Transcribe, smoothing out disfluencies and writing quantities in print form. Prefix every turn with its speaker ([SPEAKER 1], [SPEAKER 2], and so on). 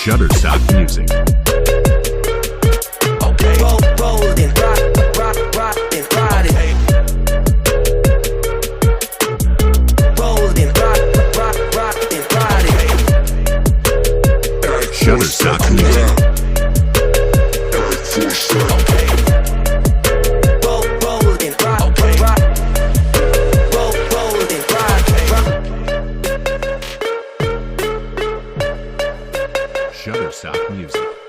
[SPEAKER 1] Shutterstock Music.
[SPEAKER 2] Okay. Roll and rock and ride it. Roll and rock and ride it.
[SPEAKER 1] Shutterstock Music.
[SPEAKER 2] Okay. Roll and rock and
[SPEAKER 1] Shutterstock Music.